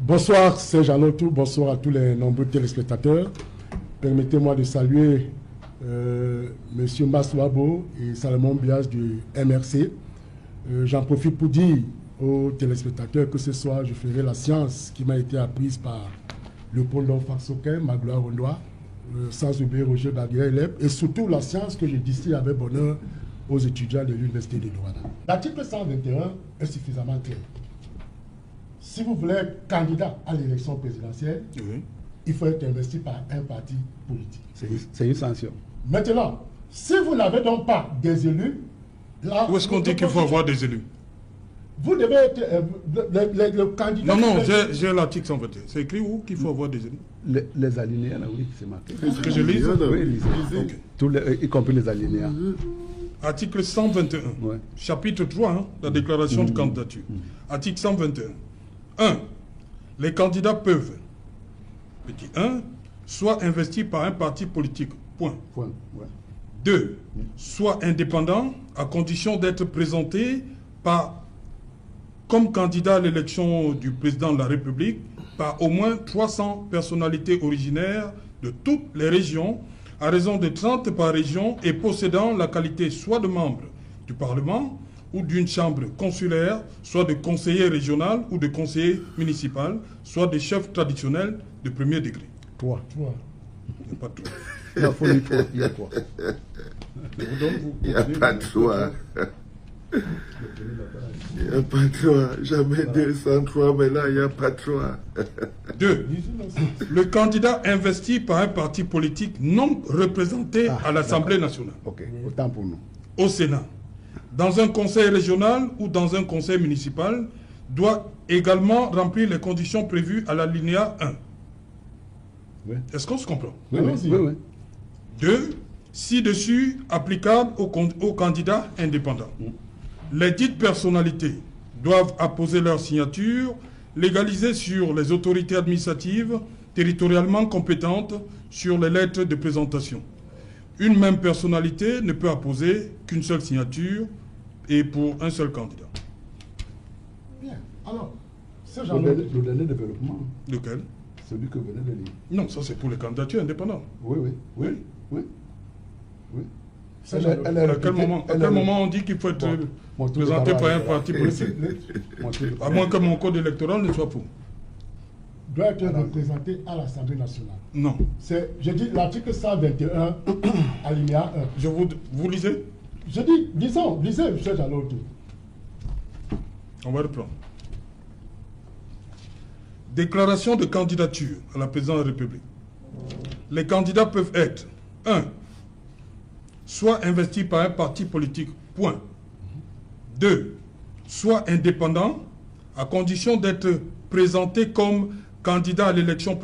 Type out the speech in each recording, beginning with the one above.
Bonsoir, c'est Jean Lotou, bonsoir à tous les nombreux téléspectateurs. Permettez-moi de saluer Monsieur Maswabo et Salomon Bias du MRC. J'en profite pour dire aux téléspectateurs que ce soir, je ferai la science qui m'a été apprise par Léopold Faksoken, Magloire Rondois, sans oublier Roger Baguerre et surtout la science que je distille avec bonheur aux étudiants de l'Université de Douala. L'article 121 est suffisamment clair. Si vous voulez être candidat à l'élection présidentielle, il faut être investi par un parti politique. C'est une sanction. Maintenant, si vous n'avez donc pas des élus, là... Où est-ce qu'on dit qu'il faut avoir des élus? Vous devez être le candidat... Non, j'ai l'article 121. C'est écrit où qu'il faut avoir des élus? Les alinéas, là, oui, c'est marqué. Est-ce que je lis? Oui, lisez. Y compris les alinéas. Article 121, chapitre 3, la déclaration de candidature. Article 121. 1. Les candidats peuvent, petit 1, soit investis par un parti politique, point. 2. Soit indépendants, à condition d'être présentés comme candidat à l'élection du président de la République par au moins 300 personnalités originaires de toutes les régions, à raison de 30 par région et possédant la qualité soit de membre du Parlement ou d'une chambre consulaire, soit de conseiller régional ou de conseiller municipal, soit de chef traditionnel de premier degré. 3. Il n'y a pas de 3. Non, faut dire 3. Il y a quoi? Il n'y a pas de 3. Il n'y a pas de 3. Jamais 203, mais là, il n'y a pas de 3. 2. Le candidat investi par un parti politique non représenté à l'Assemblée nationale. Ok, autant pour nous. Au Sénat, dans un conseil régional ou dans un conseil municipal, doit également remplir les conditions prévues à l'alinéa 1. Oui. Est-ce qu'on se comprend? Oui. 2. Ci-dessus, applicable aux candidats indépendants. Les dites personnalités doivent apposer leur signature légalisée sur les autorités administratives territorialement compétentes sur les lettres de présentation. Une même personnalité ne peut apposer qu'une seule signature et pour un seul candidat. Bien. Alors, c'est Le dernier développement, Lequel? celui que vous venez de lire. Non, ça c'est pour les candidatures indépendantes. Oui. À quel moment on dit qu'il faut être présenté par un parti politique? À moins que mon code électoral ne soit faux. doit être représenté à l'Assemblée nationale. Non. Je dis l'article 121, alinéa 1. Vous lisez? Je dis, lisez, M. Jaloto. On va reprendre. Déclaration de candidature à la présidence de la République. Les candidats peuvent être 1. Soit investis par un parti politique, point. 2. Soit indépendants, à condition d'être présentés comme candidat à l'élection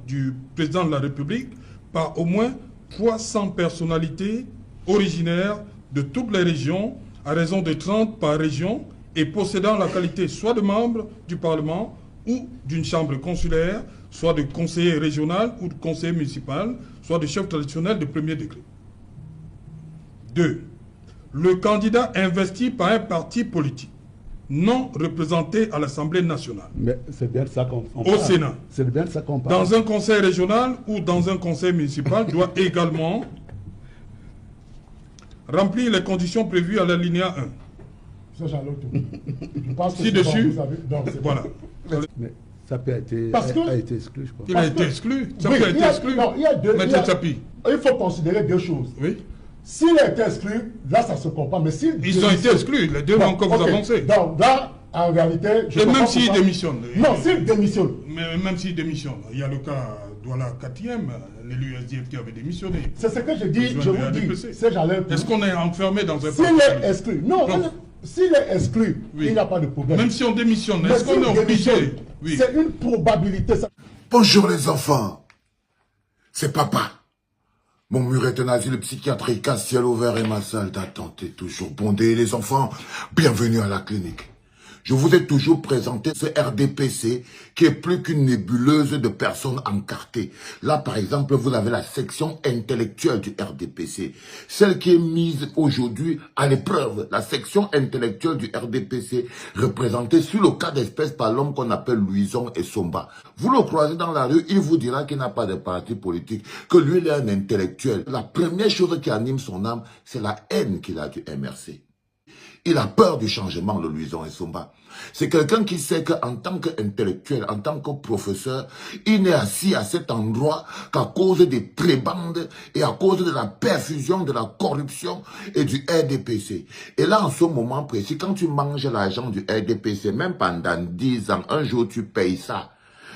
du président de la République par au moins 300 personnalités originaires de toutes les régions, à raison de 30 par région, et possédant la qualité soit de membre du Parlement ou d'une chambre consulaire, soit de conseiller régional ou de conseiller municipal, soit de chef traditionnel de premier degré. 2. Le candidat investi par un parti politique non représenté à l'Assemblée nationale. Mais c'est bien ça qu'on parle. Au Sénat. C'est bien ça qu'on parle. Dans un conseil régional ou dans un conseil municipal doit également remplir les conditions prévues à l'alinéa 1. M. Jaloto. Je pense que Ci-dessus, voilà. Mais ça peut être a été exclu, je crois. Il a été exclu. Ça Oui, peut être exclu. Non, il y a deux. Il Il faut considérer deux choses. Oui. S'il a été exclu, là, ça se comprend. Mais s'il Ils ont été exclus, les deux noms que vous avancez. Donc là, en réalité... Et même s'ils démissionnent. Non, s'il démissionne. Mais même s'ils démissionnent. Il y a le cas Douala 4e, l'élu SDF qui avait démissionné. C'est ce que je dis, je vous dis. Est-ce qu'on est enfermé dans un... S'il est exclu, non. S'il est exclu, il n'y a pas de problème. Même si on démissionne, est-ce qu'on est obligé? Oui. C'est une probabilité. Bonjour les enfants, c'est papa. Mon mur est un asile psychiatrique à ciel ouvert et ma salle d'attente est toujours bondée. Les enfants, bienvenue à la clinique. Je vous ai toujours présenté ce RDPC qui est plus qu'une nébuleuse de personnes encartées. Là, par exemple, vous avez la section intellectuelle du RDPC. Celle qui est mise aujourd'hui à l'épreuve. La section intellectuelle du RDPC représentée sur le cas d'espèce par l'homme qu'on appelle Louison Essomba. Vous le croisez dans la rue, il vous dira qu'il n'a pas de parti politique, que lui, il est un intellectuel. La première chose qui anime son âme, c'est la haine qu'il a du MRC. Il a peur du changement, le Louison Essomba. C'est quelqu'un qui sait qu'en tant qu'intellectuel, en tant que professeur, il n'est assis à cet endroit qu'à cause des prébendes et à cause de la perfusion, de la corruption et du RDPC. Et là, en ce moment précis, quand tu manges l'argent du RDPC, même pendant 10 ans, un jour tu payes ça.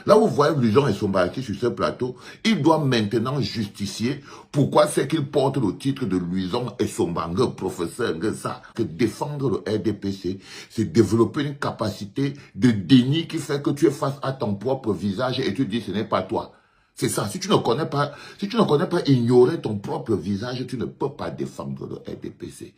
Là où vous voyez Louison Essomba qui sur ce plateau, il doit maintenant justifier pourquoi c'est qu'il porte le titre de Louison Essomba, professeur, ça. Que défendre le RDPC, c'est développer une capacité de déni qui fait que tu es face à ton propre visage et tu dis ce n'est pas toi. C'est ça. Si tu ne connais pas ignorer ton propre visage, tu ne peux pas défendre le RDPC.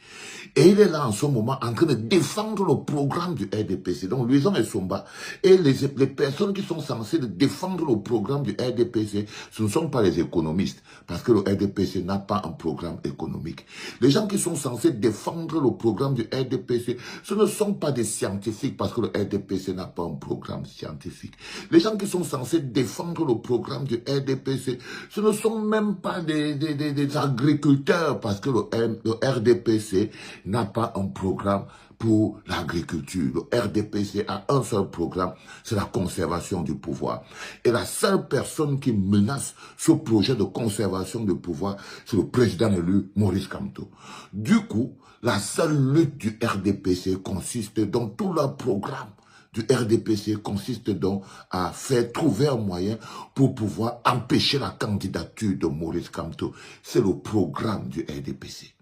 Et il est là en ce moment en train de défendre le programme du RDPC. Donc, Louison Essomba et les personnes qui sont censées défendre le programme du RDPC, ce ne sont pas les économistes, parce que le RDPC n'a pas un programme économique. Les gens qui sont censés défendre le programme du RDPC, ce ne sont pas des scientifiques, parce que le RDPC n'a pas un programme scientifique. Les gens qui sont censés défendre le programme du RDPC, ce ne sont même pas des agriculteurs parce que le RDPC n'a pas un programme pour l'agriculture. Le RDPC a un seul programme, c'est la conservation du pouvoir. Et la seule personne qui menace ce projet de conservation du pouvoir, c'est le président élu Maurice Kamto. Du coup, la seule lutte du RDPC consiste dans tout leur programme du RDPC consiste donc à faire trouver un moyen pour pouvoir empêcher la candidature de Maurice Kamto. C'est le programme du RDPC.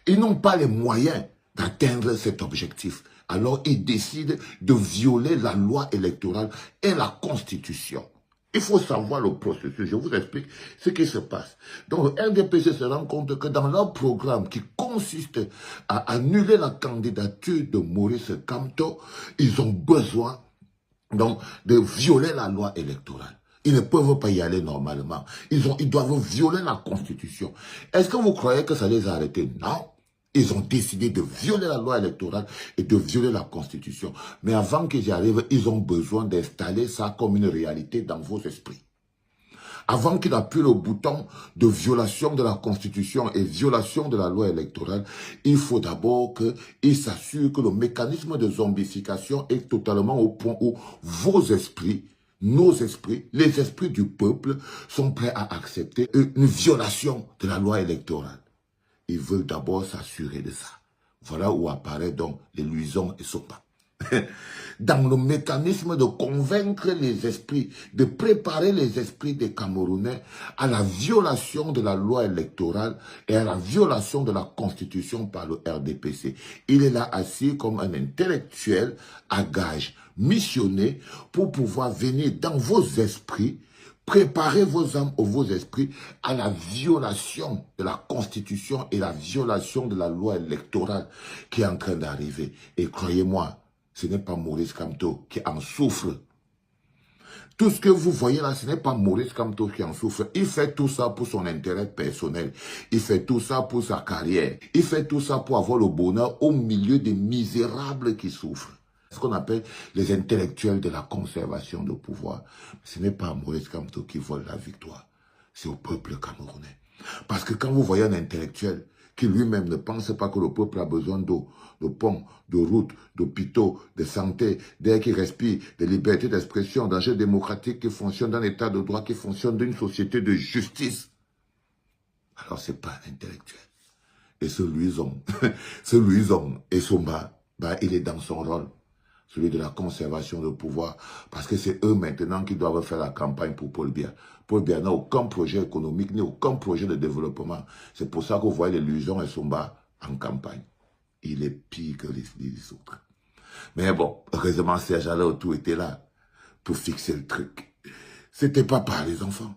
Ils n'ont pas les moyens d'atteindre cet objectif. Alors ils décident de violer la loi électorale et la Constitution. Il faut savoir le processus. Je vous explique ce qui se passe. Donc, le RDPC se rend compte que dans leur programme qui consiste à annuler la candidature de Maurice Kamto, ils ont besoin donc de violer la loi électorale. Ils ne peuvent pas y aller normalement. Ils doivent violer la Constitution. Est-ce que vous croyez que ça les a arrêtés? Non. Ils ont décidé de violer la loi électorale et de violer la Constitution. Mais avant qu'ils y arrivent, ils ont besoin d'installer ça comme une réalité dans vos esprits. Avant qu'ils appuient le bouton de violation de la Constitution et violation de la loi électorale, il faut d'abord qu'ils s'assurent que le mécanisme de zombification est totalement au point où vos esprits, nos esprits, les esprits du peuple sont prêts à accepter une violation de la loi électorale. Ils veulent d'abord s'assurer de ça. Voilà où apparaît donc les Louison Essomba. Dans le mécanisme de convaincre les esprits, de préparer les esprits des Camerounais à la violation de la loi électorale et à la violation de la Constitution par le RDPC. Il est là assis comme un intellectuel à gage, missionné pour pouvoir venir dans vos esprits, préparez vos âmes ou vos esprits à la violation de la Constitution et la violation de la loi électorale qui est en train d'arriver. Et croyez-moi, ce n'est pas Maurice Kamto qui en souffre. Tout ce que vous voyez là, ce n'est pas Maurice Kamto qui en souffre. Il fait tout ça pour son intérêt personnel. Il fait tout ça pour sa carrière. Il fait tout ça pour avoir le bonheur au milieu des misérables qui souffrent. Ce qu'on appelle les intellectuels de la conservation de pouvoir. Ce n'est pas Maurice Kamto qui vole la victoire, c'est au peuple camerounais. Parce que quand vous voyez un intellectuel qui lui-même ne pense pas que le peuple a besoin d'eau, de ponts, de routes, d'hôpitaux, de santé, d'air qui respire, de liberté d'expression, d'un jeu démocratique qui fonctionne, d'un état de droit qui fonctionne, d'une société de justice, alors c'est pas un intellectuel. Et ce Louison Essomba, il est dans son rôle. Celui de la conservation de pouvoir, parce que c'est eux maintenant qui doivent faire la campagne pour Paul Biya. Paul Biya n'a aucun projet économique, ni aucun projet de développement. C'est pour ça que vous voyez les Louison Essomba en campagne. Il est pire que les autres. Mais bon, heureusement Serge Alain Autou était là pour fixer le truc. C'était pas par les enfants.